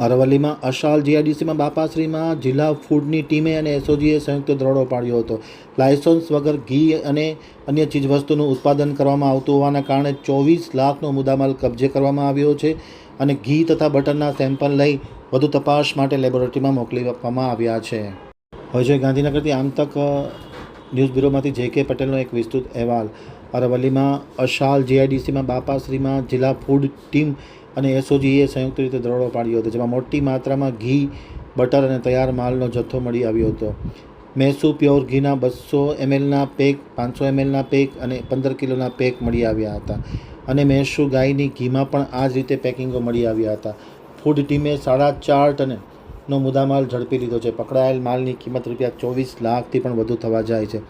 અરવલ્લીમાં અશાલ જીઆઈડીસીમાં બાપાશ્રીમાં જિલ્લા ફૂડની ટીમે અને એસઓજીએ સંયુક્ત દરોડો પાડ્યો હતો. લાયસન્સ વગર ઘી અને અન્ય ચીજવસ્તુનું ઉત્પાદન કરવામાં આવતું હોવાના કારણે 24 લાખનો મુદ્દામાલ કબજે કરવામાં આવ્યો છે અને ઘી તથા બટરના સેમ્પલ લઈ વધુ તપાસ માટે લેબોરેટરીમાં મોકલી આપવામાં આવ્યા છે. હવે છે ગાંધીનગરથી આમતક ન્યૂઝ બ્યુરોમાંથી જે.કે. પટેલનો એક વિસ્તૃત અહેવાલ. અરવલ્લીમાં અશાલ જીઆઈડીસીમાં બાપાશ્રીમાં જિલ્લા ફૂડ ટીમ અને એસઓજીએ સંયુક્ત રીતે દરોડો પાડ્યો હતો, જેમાં મોટી માત્રામાં ઘી, બટર અને તૈયાર માલનો જથ્થો મળી આવ્યો હતો. મેસુ પ્યોર ઘીના 200 mlના પેક, 500 mlના પેક અને 15 કિલોના પેક મળી આવ્યા હતા અને મેસુ ગાયની ઘીમાં પણ આ જ રીતે પેકિંગો મળી આવ્યા હતા. ફૂડ ટીમે 4.5 ટનનો મુદ્દામાલ ઝડપી લીધો છે. પકડાયેલ માલની કિંમત ₹24 લાખથી પણ વધુ થવા જાય છે.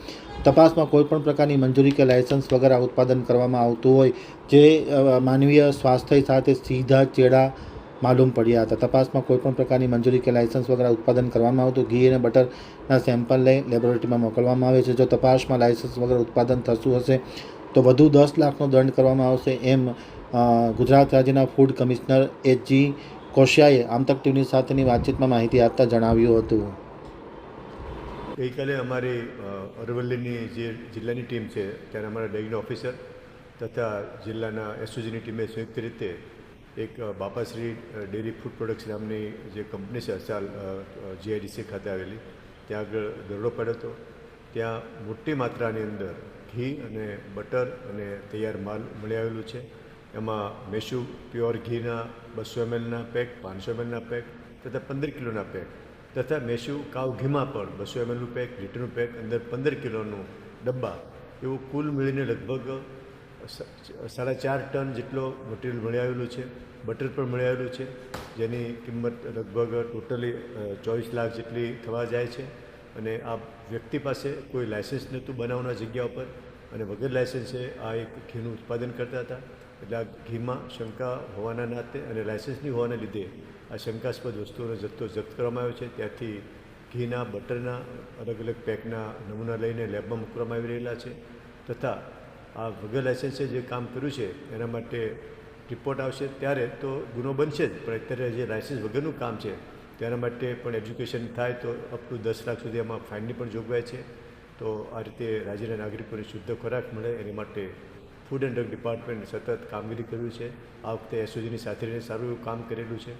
તપાસમાં કોઈપણ પ્રકારની મંજૂરી કે લાયસન્સ વગર આ ઉત્પાદન કરવામાં આવતું હોય જે માનવીય સ્વાસ્થ્ય સાથે સીધા ચેડા માલુમ પડ્યા હતા. તપાસમાં કોઈપણ પ્રકારની મંજૂરી કે લાયસન્સ વગર ઉત્પાદન કરવામાં આવતું ઘી અને બટરના સેમ્પલ લઈ લેબોરેટરીમાં મોકલવામાં આવે છે. જો તપાસમાં લાયસન્સ વગર ઉત્પાદન થતું હશે તો વધુ 10 લાખનો દંડ કરવામાં આવશે, એમ ગુજરાત રાજ્યના ફૂડ કમિશનર એચ.જી. કોશિયાએ આમતક ટીવી સાથેની વાતચીતમાં માહિતી આપતા જણાવ્યું હતું. ગઈકાલે અમારી અરવલ્લીની જે જિલ્લાની ટીમ છે ત્યારે અમારા ડેરીના ઓફિસર તથા જિલ્લાના એસઓજીની ટીમે સંયુક્ત રીતે એક બાપાશ્રી ડેરી ફૂડ પ્રોડક્ટ્સ નામની જે કંપની છે અશાલ જીઆઈડીસી ખાતે આવેલી, ત્યાં આગળ દરોડો પાડ્યો હતો. ત્યાં મોટી માત્રાની અંદર ઘી અને બટર અને તૈયાર માલ મળી આવેલું છે. એમાં મેસુ પ્યોર ઘીના 200 mlના પેક, 500 mlના પેક તથા 15 કિલોના પેક તથા મેસુ કાવ ઘીમાં પણ 200 mlનું પેક, લીટરનું પેક, અંદર 15 કિલોનું ડબ્બા, એવું કુલ મળીને લગભગ 4.5 ટન જેટલો મટીરિયલ મળી આવેલું છે. બટર પણ મળી આવેલું છે, જેની કિંમત લગભગ ટોટલી 24 લાખ જેટલી થવા જાય છે. અને આ વ્યક્તિ પાસે કોઈ લાયસન્સ નહોતું બનાવવાના જગ્યા ઉપર અને વગર લાયસન્સે આ એક ઘીનું ઉત્પાદન કરતા હતા. એટલે આ ઘીમાં શંકા હોવાના નાતે અને લાયસન્સની હોવાના લીધે આ શંકાસ્પદ વસ્તુઓનો જથ્થો જપ્ત કરવામાં આવ્યો છે. ત્યાંથી ઘીના, બટરના અલગ અલગ પેકના નમૂના લઈને લેબમાં મૂકવામાં આવી રહેલા છે તથા આ વગર લાયસન્સે જે કામ કર્યું છે એના માટે રિપોર્ટ આવશે ત્યારે તો ગુનો બનશે જ, પણ અત્યારે જે લાયસન્સ વગરનું કામ છે તેના માટે પણ એજ્યુકેશન થાય તો અપ ટુ 10 લાખ સુધી એમાં ફાઇનની પણ જોગવાઈ છે. તો આ રીતે રાજ્યના નાગરિકોને શુદ્ધ ખોરાક મળે એની માટે ફૂડ એન્ડ ડ્રગ ડિપાર્ટમેન્ટ સતત કામગીરી કર્યું છે. આ વખતે એસઓજીની સાથે રહીને સારું એવું કામ કરેલું છે.